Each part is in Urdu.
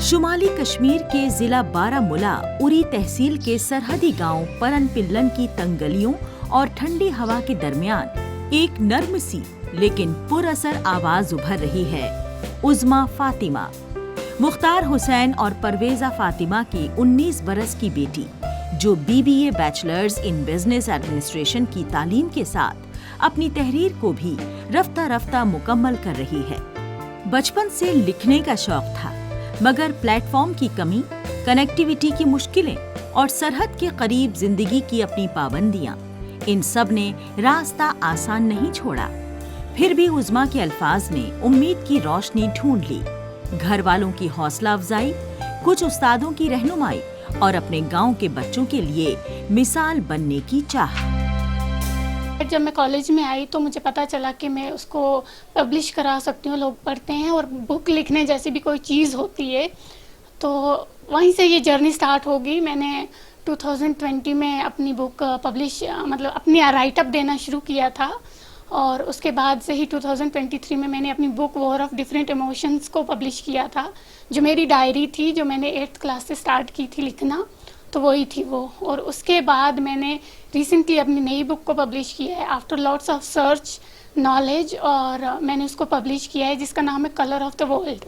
شمالی کشمیر کے ضلع بارہمولہ اری تحصیل کے سرحدی گاؤں پرن پلن کی تنگ گلیوں اور ٹھنڈی ہوا کے درمیان ایک نرم سی لیکن پر اثر آواز ابھر رہی ہے عظمیٰ فاطمہ۔ مختار حسین اور پرویزہ فاطمہ کی 19 برس کی بیٹی جو BBA bachelors in business administration کی تعلیم کے ساتھ اپنی تحریر کو بھی رفتہ رفتہ مکمل کر رہی ہے۔ بچپن سے لکھنے کا شوق تھا مگر پلیٹ فارم کی کمی، کنیکٹیویٹی کی مشکلیں اور سرحد کے قریب زندگی کی اپنی پابندیاں، ان سب نے راستہ آسان نہیں چھوڑا۔ پھر بھی عظمیٰ کے الفاظ نے امید کی روشنی ڈھونڈ لی، گھر والوں کی حوصلہ افزائی، کچھ استادوں کی رہنمائی اور اپنے گاؤں کے بچوں کے لیے مثال بننے کی چاہ۔ جب میں کالج میں آئی تو مجھے پتا چلا کہ میں اس کو پبلش کرا سکتی ہوں، لوگ پڑھتے ہیں اور بک لکھنے جیسی بھی کوئی چیز ہوتی ہے، تو وہیں سے یہ جرنی سٹارٹ ہوگی۔ میں نے 2020 میں اپنی بک پبلش اپنی رائٹ اپ دینا شروع کیا تھا، اور اس کے بعد سے ہی 2023 میں نے اپنی بک وار آف ڈفرینٹ ایموشنز کو پبلش کیا تھا، جو میری ڈائری تھی، جو میں نے 8th کلاس سے سٹارٹ کی تھی لکھنا، تو وہی تھی وہ۔ اور اس کے بعد میں نے ریسنٹلی اپنی نئی بک کو پبلش کیا ہے after lots of search knowledge, اور میں نے اس کو پبلش کیا ہے جس کا نام ہے کلر آف دا ورلڈ۔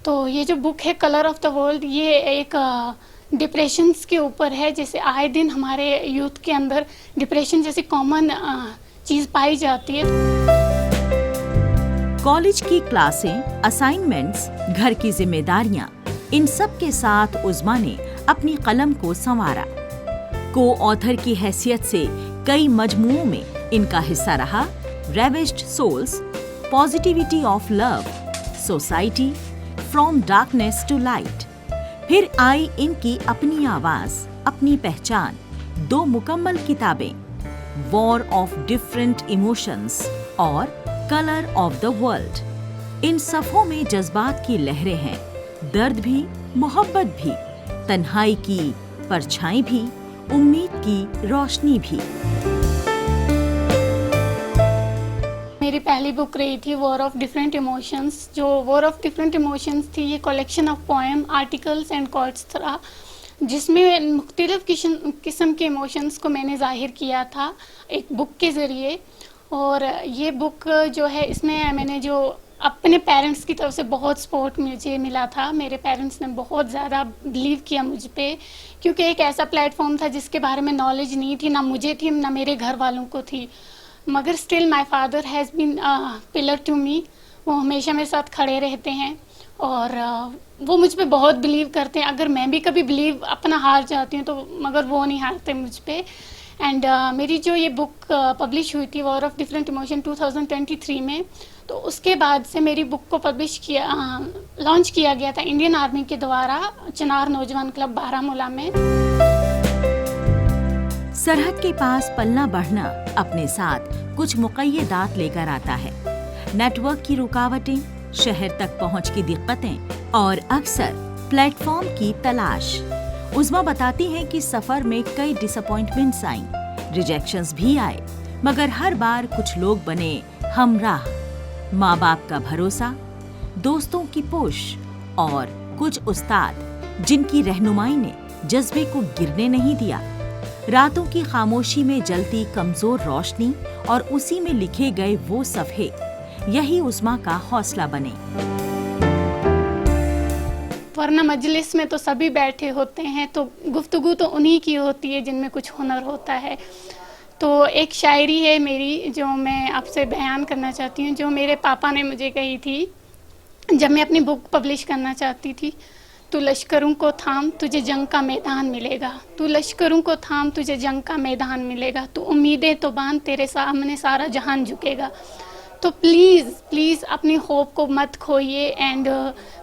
تو یہ جو بک ہے کلر آف دا ورلڈ، یہ ایک ڈپریشنس کے اوپر ہے۔ جیسے آئے دن ہمارے یوتھ کے اندر ڈپریشن جیسی کامن چیز پائی جاتی ہے۔ کالج کی کلاسیں، اسائنمنٹس، گھر کی ذمہ داریاں، ان سب کے ساتھ عظمیٰ نے اپنی قلم کو سنوارا۔ کو آتھر کی حیثیت سے کئی مجموعوں میں ان کا حصہ رہا: ravished souls, positivity of love, society, from darkness to light. پھر آئی ان کی اپنی آواز، اپنی پہچان، 2 مکمل کتابیں، وار آف ڈفرینٹ ایموشنز اور کلر آف دا ورلڈ۔ ان صفحوں میں جذبات کی لہریں ہیں، درد بھی، محبت بھی، تنہائی کی پرچھائی بھی، امید کی روشنی بھی۔ میری پہلی بک رہی تھی وار آف ڈفرینٹ ایموشنز۔ جو وار آف ڈفرینٹ ایموشنز تھی، یہ collection of poem, articles and quotes تھا، جس میں مختلف قسم کے ایموشنز کو میں نے ظاہر کیا تھا ایک بک کے ذریعے۔ اور یہ بک جو ہے، اس میں میں نے جو اپنے پیرنٹس کی طرف سے بہت سپورٹ مجھے ملا تھا۔ میرے پیرنٹس نے بہت زیادہ بلیو کیا مجھ پہ، کیونکہ ایک ایسا پلیٹ فارم تھا جس کے بارے میں نالج نہیں تھی، نہ مجھے تھی نہ میرے گھر والوں کو تھی، مگر still my father has been pillar to me. وہ ہمیشہ میرے ساتھ کھڑے رہتے ہیں اور وہ مجھ پہ بہت بلیو کرتے ہیں۔ اگر میں بھی کبھی بلیو اپنا ہار جاتی ہوں تو مگر وہ نہیں ہارتے مجھ پہ۔ اینڈ میری جو یہ بک پبلش ہوئی تھی وار آف ڈفرینٹ ایموشن 2023 میں، تو اس کے بعد سے میری بک کو لانچ کیا گیا تھا انڈین آرمی کے دوارا چنار نوجوان کلب بارہمولہ میں۔ سرحد کے پاس پلنا بڑھنا اپنے ساتھ کچھ مقیدات لے کر آتا ہے: نیٹ ورک کی رکاوٹیں، شہر تک پہنچ کی دقتیں اور اکثر پلیٹ فارم کی تلاش۔ عظمیٰ بتاتی ہیں کہ سفر میں کئی ڈس اپوائنٹمنٹس آئیں، ریجیکشنز بھی آئے، مگر ہر بار کچھ لوگ بنے ہمراہ: ماں باپ کا بھروسہ، دوستوں کی پوش اور کچھ استاد جن کی رہنمائی نے جذبے کو گرنے نہیں دیا۔ راتوں کی خاموشی میں جلتی کمزور روشنی اور اسی میں لکھے گئے وہ صفحے، یہی عظمیٰ کا حوصلہ بنے۔ ورنہ مجلس میں تو سبھی بیٹھے ہوتے ہیں، تو گفتگو تو انہی کی ہوتی ہے جن میں کچھ ہنر ہوتا ہے۔ تو ایک شاعری ہے میری جو میں آپ سے بیان کرنا چاہتی ہوں، جو میرے پاپا نے مجھے کہی تھی جب میں اپنی بک پبلش کرنا چاہتی تھی: تو لشکروں کو تھام، تجھے جنگ کا میدان ملے گا، تو لشکروں کو تھام، تجھے جنگ کا میدان ملے گا، تو امیدیں تو باندھ، تیرے سامنے سارا جہان جھکے گا۔ تو پلیز اپنی ہوپ کو مت کھوئیے۔ اینڈ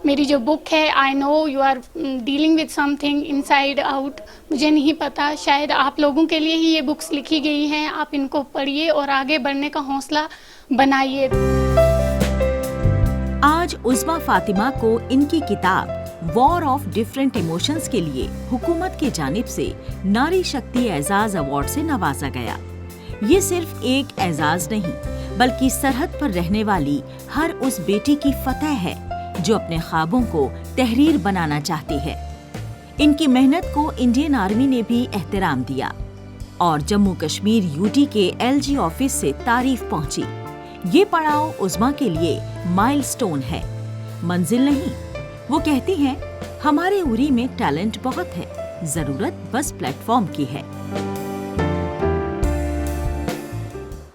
میری جو بک ہے، I know you are dealing with something inside out, مجھے نہیں پتا، شاید آپ لوگوں کے لیے ہی یہ بکس لکھی گئی ہیں، آپ ان کو پڑھیے اور آگے بڑھنے کا حوصلہ بنائیے۔ آج عظمیٰ فاطمہ کو ان کی کتاب وار آف ڈفرینٹ ایموشنز کے لیے حکومت کی جانب سے ناری شکتی اعزاز ایوارڈ سے نوازا گیا۔ یہ صرف ایک اعزاز نہیں بلکہ سرحد پر رہنے والی ہر اس بیٹی کی فتح ہے جو اپنے خوابوں کو تحریر بنانا چاہتی ہے۔ ان کی محنت کو انڈین آرمی نے بھی احترام دیا اور جموں کشمیر UT کے LG آفس سے تعریف پہنچی۔ یہ پڑاؤ عظمیٰ کے لیے مائل سٹون ہے، منزل نہیں۔ وہ کہتی ہیں، ہمارے اری میں ٹیلنٹ بہت ہے، ضرورت بس پلیٹ فارم کی ہے۔